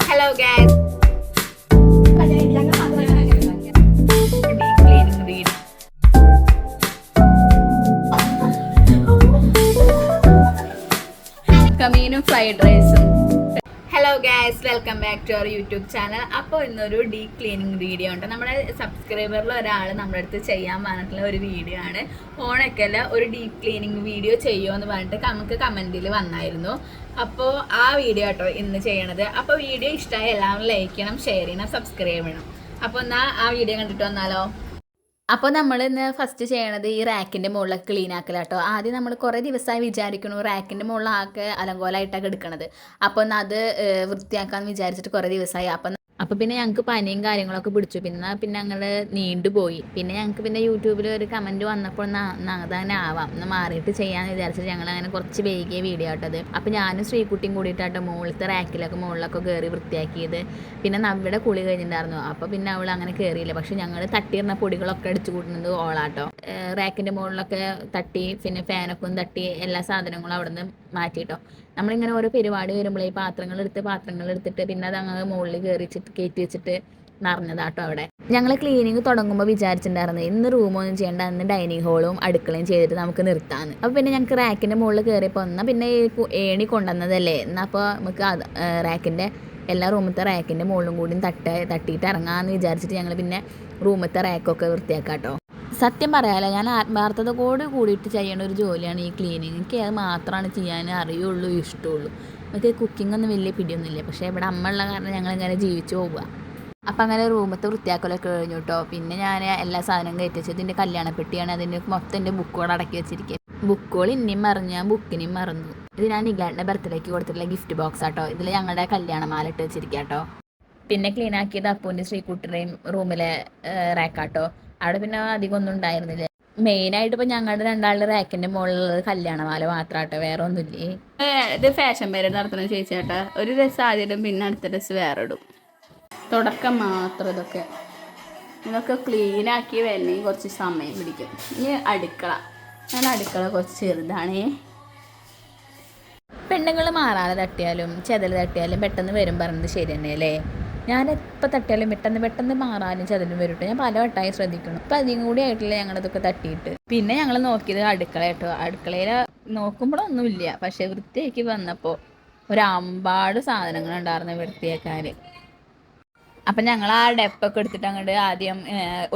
Hello guys. കമീനും fried റൈസും. Hello guys, welcome back to our YouTube channel. അപ്പോൾ ഇന്നൊരു ഡീപ് ക്ലീനിങ് വീഡിയോ ഉണ്ട്. നമ്മുടെ സബ്സ്ക്രൈബറിൽ ഒരാൾ നമ്മുടെ അടുത്ത് ചെയ്യാൻ പറഞ്ഞിട്ടുള്ള ഒരു വീഡിയോ ആണ്. ഓണൊക്കെയല്ല ഒരു ഡീപ് ക്ലീനിങ് വീഡിയോ ചെയ്യുമോ എന്ന് പറഞ്ഞിട്ട് നമുക്ക് കമൻറ്റിൽ വന്നായിരുന്നു. അപ്പോൾ ആ വീഡിയോ കേട്ടോ ഇന്ന് ചെയ്യണത്. അപ്പോൾ വീഡിയോ ഇഷ്ടമായി എല്ലാവരും ലൈക്ക് ചെയ്യണം, ഷെയർ ചെയ്യണം, സബ്സ്ക്രൈബ് ചെയ്യണം. അപ്പോൾ എന്നാൽ ആ വീഡിയോ കണ്ടിട്ട് വന്നാലോ. അപ്പോൾ നമ്മൾ ഇന്ന് ഫസ്റ്റ് ചെയ്യണത് ഈ റാക്കിൻ്റെ മുകളിലൊക്കെ ക്ലീൻ ആക്കല കേട്ടോ. ആദ്യം നമ്മൾ കുറേ ദിവസമായി വിചാരിക്കണു റാക്കിൻ്റെ മുകളിലൊക്കെ അലങ്കോലമായിട്ടൊക്കെ എടുക്കണത്. അപ്പോൾ ഒന്ന് അത് വൃത്തിയാക്കാമെന്ന് വിചാരിച്ചിട്ട് കുറേ ദിവസമായി. അപ്പോൾ പിന്നെ ഞങ്ങൾക്ക് പനിയും കാര്യങ്ങളൊക്കെ പിടിച്ചു. പിന്നെ ഞങ്ങൾ നീണ്ടുപോയി. പിന്നെ ഞങ്ങൾക്ക് പിന്നെ യൂട്യൂബിൽ ഒരു കമൻറ്റ് വന്നപ്പോൾ തന്നെ ആവാം ഒന്ന് മാറിയിട്ട് ചെയ്യാമെന്ന് വിചാരിച്ചിട്ട് ഞങ്ങൾ അങ്ങനെ കുറച്ച് വൈകിയ വീഡിയോ ആട്ടത്. അപ്പോൾ ഞാനും ശ്രീകുട്ടിയും കൂടിയിട്ടാട്ടോ മുകളിലത്തെ റാക്കിലൊക്കെ കയറി വൃത്തിയാക്കിയത്. പിന്നെ നമ്മുടെ കുളി കഴിഞ്ഞിട്ടുണ്ടായിരുന്നു. അപ്പോൾ പിന്നെ അവൾ അങ്ങനെ കയറിയില്ല. പക്ഷെ ഞങ്ങൾ തട്ടിയിരുന്ന പൊടികളൊക്കെ അടിച്ചു കൂട്ടുന്നത് ഓളാട്ടോ. റാക്കിൻ്റെ മുകളിലൊക്കെ തട്ടി, പിന്നെ ഫാനൊക്കെ ഒന്ന് തട്ടി, എല്ലാ സാധനങ്ങളും അവിടെ നിന്ന് മാറ്റിയിട്ടോ. നമ്മളിങ്ങനെ ഓരോ പരിപാടി വരുമ്പോൾ ഈ പാത്രങ്ങൾ എടുത്തിട്ട് പിന്നെ അത് അങ്ങനെ മുകളിൽ കയറ്റി വെച്ചിട്ട് നിറഞ്ഞതാട്ടോ അവിടെ. ഞങ്ങൾ ക്ലീനിങ് തുടങ്ങുമ്പോൾ വിചാരിച്ചിട്ടുണ്ടായിരുന്നു ഇന്ന് റൂമൊന്നും ചെയ്യേണ്ട, അന്ന് ഡൈനിങ് ഹോളും അടുക്കളയും ചെയ്തിട്ട് നമുക്ക് നിർത്താമെന്ന്. അപ്പോൾ പിന്നെ ഞങ്ങൾക്ക് റാക്കിൻ്റെ മുകളിൽ കയറിയപ്പോൾ എന്നാൽ പിന്നെ ഏണി കൊണ്ടുവന്നതല്ലേ, എന്നാൽ അപ്പോൾ നമുക്ക് റാക്കിൻ്റെ എല്ലാ റൂമത്തെ റാക്കിൻ്റെ മുകളിലും കൂടിയും തട്ടിയിട്ട് ഇറങ്ങാമെന്ന് വിചാരിച്ചിട്ട് ഞങ്ങൾ പിന്നെ റൂമത്തെ റാക്കൊക്കെ വൃത്തിയാക്കാട്ടോ. സത്യം പറയാമല്ലോ, ഞാൻ ആത്മാർത്ഥത കൂടിയിട്ട് ചെയ്യേണ്ട ഒരു ജോലിയാണ് ഈ ക്ലീനിങ്. എനിക്ക് അത് മാത്രമാണ് ചെയ്യാൻ അറിയുള്ളൂ, ഇഷ്ടമുള്ളൂ. നമുക്ക് കുക്കിംഗ് ഒന്നും വലിയ പിടിയൊന്നുമില്ല. പക്ഷേ ഇവിടെ അമ്മ ഉള്ള കാരണം ഞങ്ങളിങ്ങനെ ജീവിച്ചു പോവുക. അപ്പം അങ്ങനെ റൂമത്തെ വൃത്തിയാക്കലൊക്കെ കഴിഞ്ഞു കേട്ടോ. പിന്നെ ഞാൻ എല്ലാ സാധനവും കയറ്റി വെച്ചത് ഇതിൻ്റെ കല്യാണപ്പെട്ടിയാണ്. അതിൻ്റെ മൊത്തം എൻ്റെ ബുക്കുകൾ അടക്കി വെച്ചിരിക്കുക. ബുക്കുകൾ ഇനിയും മറന്നു, ഞാൻ ബുക്കിനെയും മറന്നു. ഇത് ഞാൻ നിഗാട്ടിൻ്റെ ബർത്ത്ഡേക്ക് കൊടുത്തിട്ടുള്ള ഗിഫ്റ്റ് ബോക്സ് ആട്ടോ. ഇതിൽ ഞങ്ങളുടെ കല്യാണമാല ഇട്ട് വെച്ചിരിക്കുക കേട്ടോ. പിന്നെ ക്ലീൻ ആക്കിയത് അപ്പൂൻ്റെ ശ്രീകുട്ടിയുടെയും റൂമിലെ റാക്കാട്ടോ. അവിടെ പിന്നെ അധികം ഒന്നും ഉണ്ടായിരുന്നില്ല. മെയിനായിട്ട് ഇപ്പോൾ ഞങ്ങളുടെ രണ്ടാളുടെ റാക്കിൻ്റെ മുകളിലുള്ളത് കല്യാണമാല മാത്രമാട്ടോ, വേറെ ഒന്നുമില്ലേ. ഇത് ഫാഷൻ പേര് നടത്തുന്ന ചേച്ചിയാട്ടോ. ഒരു ഡ്രസ്സ് ആദ്യം ഇടും, പിന്നെ അടുത്ത ഡ്രസ്സ് വേറെ ഇടും. തുടക്കം മാത്രം ഇതൊക്കെ ക്ലീനാക്കി വരണമെങ്കിൽ കുറച്ച് സമയം പിടിക്കും. ഇനി അടുക്കള, ഞാൻ അടുക്കള കുറച്ച് ചെറുതാണേ. പെണ്ണുങ്ങൾ മാറാതെ തട്ടിയാലും ചെതൽ തട്ടിയാലും പെട്ടെന്ന് വരും പറഞ്ഞത് ശരി തന്നെ അല്ലേ. ഞാൻ എപ്പോൾ തട്ടിയാലും പെട്ടെന്ന് മാറാനും ചെതലും വരും. ഞാൻ പല വട്ടമായി ശ്രദ്ധിക്കണം. അപ്പം അധികം കൂടി ആയിട്ടില്ല ഞങ്ങളിതൊക്കെ തട്ടിയിട്ട്. പിന്നെ ഞങ്ങൾ നോക്കിയത് അടുക്കള കേട്ടോ. അടുക്കളയിൽ നോക്കുമ്പോഴൊന്നുമില്ല, പക്ഷേ വൃത്തിയാക്കി വന്നപ്പോൾ ഒരു അമ്പാട് സാധനങ്ങളുണ്ടായിരുന്നു വൃത്തിയാക്കാൻ. അപ്പം ഞങ്ങൾ ആ ഡെപ്പൊക്കെ എടുത്തിട്ട് അങ്ങോട്ട് ആദ്യം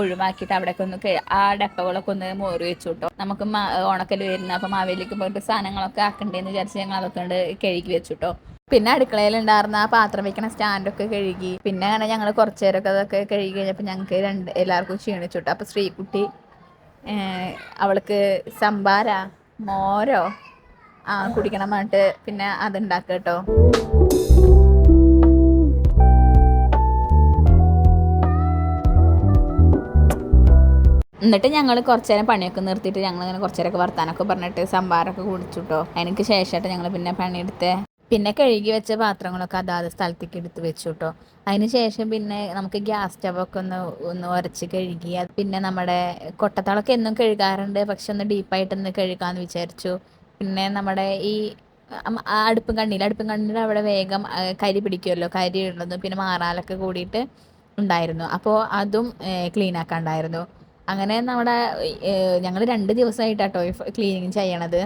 ഒഴിവാക്കിയിട്ട് അവിടെയൊക്കെ ഒന്ന് ആ ഡെപ്പകളൊക്കെ ഒന്ന് മോറി വെച്ചു കേട്ടോ. നമുക്ക് ഓണക്കൽ വരുന്ന അപ്പം മാവേലിക്ക് പോയിട്ട് സാധനങ്ങളൊക്കെ ആക്കണ്ടേന്ന് വിചാരിച്ച് ഞങ്ങൾ അതൊക്കെ കൊണ്ട് കഴുകി വെച്ചു കേട്ടോ. പിന്നെ അടുക്കളയിലുണ്ടായിരുന്ന ആ പാത്രം വെക്കണ സ്റ്റാൻഡൊക്കെ കഴുകി. പിന്നെ അങ്ങനെ ഞങ്ങൾ കുറച്ച് നേരമൊക്കെ അതൊക്കെ കഴുകി കഴിഞ്ഞപ്പോൾ ഞങ്ങൾക്ക് എല്ലാവർക്കും ക്ഷീണിച്ചു കേട്ടോ. അപ്പോൾ ശ്രീകുട്ടി അവൾക്ക് സംഭാര മോരോ കുടിക്കണം പറഞ്ഞിട്ട് പിന്നെ അതുണ്ടാക്കുക കേട്ടോ. എന്നിട്ട് ഞങ്ങൾ കുറച്ച് നേരം പണിയൊക്കെ നിർത്തിയിട്ട് ഞങ്ങളിങ്ങനെ കുറച്ച് നേരമൊക്കെ വർത്താനൊക്കെ പറഞ്ഞിട്ട് സംഭാരമൊക്കെ കുടിച്ചു കേട്ടോ. അതിനൊക്കെ ശേഷമായിട്ട് ഞങ്ങൾ പിന്നെ പണിയെടുത്ത് പിന്നെ കഴുകി വെച്ച പാത്രങ്ങളൊക്കെ അതാത് സ്ഥലത്തേക്ക് എടുത്ത് വെച്ചു കേട്ടോ. അതിന് ശേഷം പിന്നെ നമുക്ക് ഗ്യാസ് സ്റ്റവൊക്കെ ഒന്ന് ഉരച്ച് കഴുകി. പിന്നെ നമ്മുടെ കൊട്ടത്തളൊക്കെ എന്നും കഴുകാറുണ്ട്, പക്ഷെ ഒന്ന് ഡീപ്പായിട്ടൊന്ന് കഴുകാമെന്ന് വിചാരിച്ചു. പിന്നെ നമ്മുടെ ഈ അടുപ്പും കണ്ണിയുടെ അവിടെ വേഗം കരി പിടിക്കുമല്ലോ, കരി ഉള്ളതും പിന്നെ മാറാലൊക്കെ കൂടിയിട്ട് ഉണ്ടായിരുന്നു. അപ്പോൾ അതും ക്ലീൻ ആക്കാണ്ടായിരുന്നു. അങ്ങനെ ഞങ്ങൾ 2 ദിവസമായിട്ടാട്ടോ ക്ലീനിങ് ചെയ്യണത്.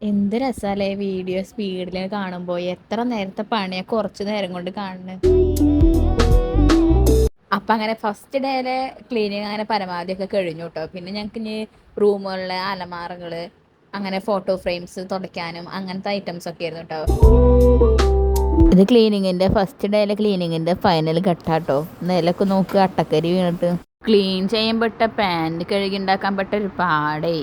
എന്ത് രസമല്ലേ വീഡിയോ സ്പീഡിൽ കാണുമ്പോൾ. എത്ര നേരത്തെ പണിയെ കുറച്ച് നേരം കൊണ്ട് കാണുന്നത്. അപ്പം അങ്ങനെ ഫസ്റ്റ് ഡേയിലെ ക്ലീനിങ് അങ്ങനെ പരമാവധിയൊക്കെ കഴിഞ്ഞു കേട്ടോ. പിന്നെ ഞങ്ങൾക്ക് ഇനി റൂമുകളിലെ അലമാറകൾ, അങ്ങനെ ഫോട്ടോ ഫ്രെയിംസ് തുടയ്ക്കാനും അങ്ങനത്തെ ഐറ്റംസ് ഒക്കെ ആയിരുന്നു കേട്ടോ. ഇത് ക്ലീനിങ്ങിൻ്റെ ഫസ്റ്റ് ഡേയിലെ ക്ലീനിങ്ങിൻ്റെ ഫൈനൽ ഘട്ടാട്ടോ. നിലൊക്കെ നോക്കുക, അട്ടക്കരി വീണിട്ട്. ക്ലീൻ ചെയ്യുമ്പോട്ട പാൻറ് കഴുകി ഉണ്ടാക്കാൻ പെട്ട ഒരു പാടേ.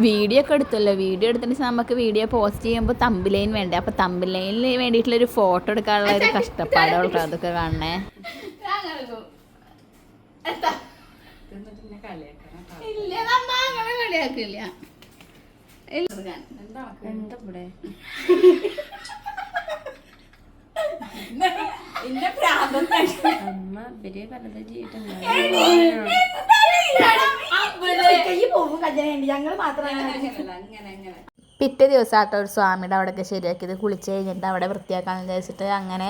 വീഡിയോ ഒക്കെ എടുത്തല്ലോ. വീഡിയോ എടുത്തിട്ട് നമുക്ക് വീഡിയോ പോസ്റ്റ് ചെയ്യുമ്പോൾ തമ്പിലൈൻ വേണ്ടേ. അപ്പോൾ തമ്പിലൈനിൽ വേണ്ടിയിട്ടുള്ളൊരു ഫോട്ടോ എടുക്കാനുള്ള ഒരു കഷ്ടപ്പാടുകൾ അതൊക്കെ കാണണേ. കളിയാക്കില്ല എന്താ ഇവിടെ അമ്മ ഇവര് പലതും ചെയ്തിട്ടുണ്ട്. പിറ്റേ ദിവസം ആട്ടോ ഒരു സ്വാമിയുടെ അവിടെയൊക്കെ ശരിയാക്കിയത്. കുളിച്ച് കഴിഞ്ഞിട്ട് അവിടെ വൃത്തിയാക്കാമെന്ന് വിചാരിച്ചിട്ട് അങ്ങനെ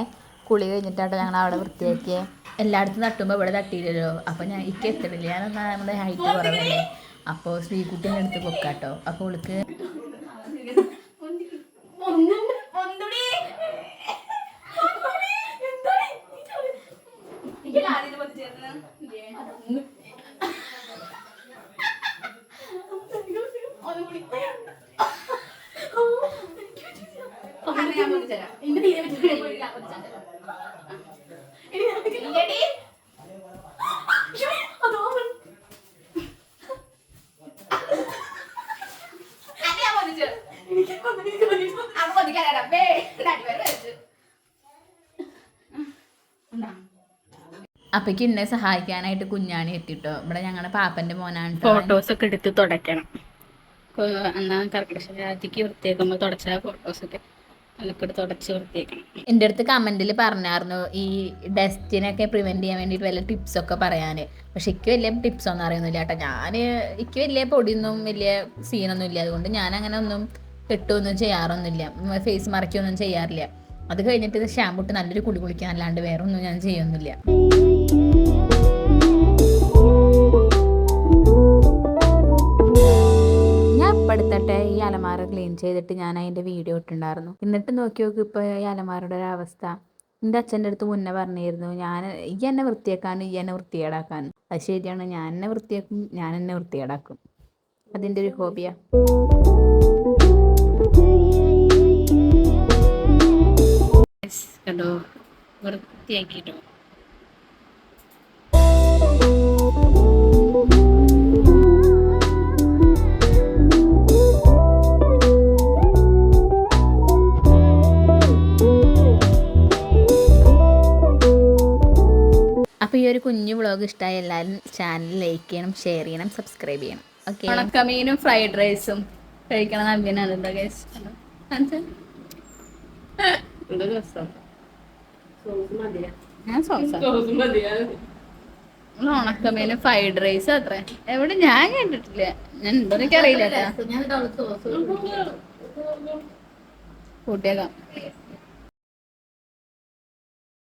കുളി കഴിഞ്ഞിട്ടാട്ടോ ഞങ്ങൾ അവിടെ വൃത്തിയാക്കിയത്. എല്ലായിടത്തും തട്ടുമ്പോൾ ഇവിടെ തട്ടിയില്ലല്ലോ. അപ്പോൾ ഞാൻ എനിക്ക് എത്തണില്ല, ഞാനെന്നാൽ നമ്മുടെ ഹൈറ്റ് കുറവല്ലേ. അപ്പോൾ ശ്രീകുട്ടിനെ എടുത്ത് പൊക്കാട്ടോ. അപ്പോൾ അവൾക്ക് അപ്പക്ക് എന്നെ സഹായിക്കാനായിട്ട് കുഞ്ഞാണി എത്തിട്ടോ. ഇവിടെ ഞങ്ങളുടെ പാപ്പന്റെ മോനാണ്. ഫോട്ടോസൊക്കെ എടുത്ത് തുടയ്ക്കണം. എന്നാ കർക്കിടക വൃത്തിയാക്കുമ്പോൾ തുടച്ച ഫോട്ടോസൊക്കെ അതൊക്കെ തുടച്ച് വൃത്തിയാക്കണം. എൻ്റെ അടുത്ത് കമന്റിൽ പറഞ്ഞായിരുന്നു ഈ ഡസ്റ്റിനൊക്കെ പ്രിവെന്റ് ചെയ്യാൻ വേണ്ടിയിട്ട് വല്ല ടിപ്സൊക്കെ പറയാന്. പക്ഷെ എനിക്ക് വലിയ ടിപ്സ് ഒന്നും അറിയുന്നില്ല കേട്ടോ. എനിക്ക് വലിയ പൊടിയൊന്നും വലിയ സീനൊന്നും ഇല്ല. അതുകൊണ്ട് ഞാൻ അങ്ങനെ ഒന്നും കെട്ടുമൊന്നും ചെയ്യാറൊന്നുമില്ല, ഫേസ് മറയ്ക്കൊന്നും ചെയ്യാറില്ല. അത് കഴിഞ്ഞിട്ട് ഇത് ഷാമ്പു ഇട്ട് നല്ലൊരു കുളി കുളിക്കാൻ അല്ലാണ്ട് വേറെ ഒന്നും ഞാൻ ചെയ്യൊന്നുമില്ല. ഞാൻ ഇപ്പടുത്തട്ടെ ഈ അലമാര ക്ലീൻ ചെയ്തിട്ട് ഞാൻ അതിൻ്റെ വീഡിയോ ഇട്ടുണ്ടായിരുന്നു. എന്നിട്ട് നോക്കി നോക്കി ഇപ്പോൾ ഈ അലമാരയുടെ ഒരു അവസ്ഥ. എൻ്റെ അച്ഛൻ്റെ അടുത്ത് മുന്നേ പറഞ്ഞിരുന്നു, ഈ എന്നെ വൃത്തിയാക്കാനും ഈ എന്നെ വൃത്തികേടാക്കാനും. അത് ശരിയാണ്, ഞാൻ എന്നെ വൃത്തിയാക്കും, ഞാൻ എന്നെ വൃത്തികേടാക്കും. അതിൻ്റെ ഒരു ഹോബിയാ. കണ്ടോ വൃത്തിയാക്കിട്ടോ. അപ്പോൾ ഈ ഒരു കുഞ്ഞു വ്ളോഗ് ഇഷ്ടമായി എല്ലാവരും ചാനൽ ലൈക്ക് ചെയ്യണം, ഷെയർ ചെയ്യണം, സബ്സ്ക്രൈബ് ചെയ്യണം. ഓക്കെ. ഉണക്കമീനും ഫ്രൈഡ് റൈസും കഴിക്കണം നവ്യനാണ്. എന്താ ഗൈസ്? ഉണക്കമീനും ഫ്രൈഡ് റൈസ് അത്ര എവിടെ ഞാൻ കേട്ടിട്ടില്ല. ഞാൻ എന്താ എനിക്കറിയില്ല. കൂട്ടിയേക്കാം.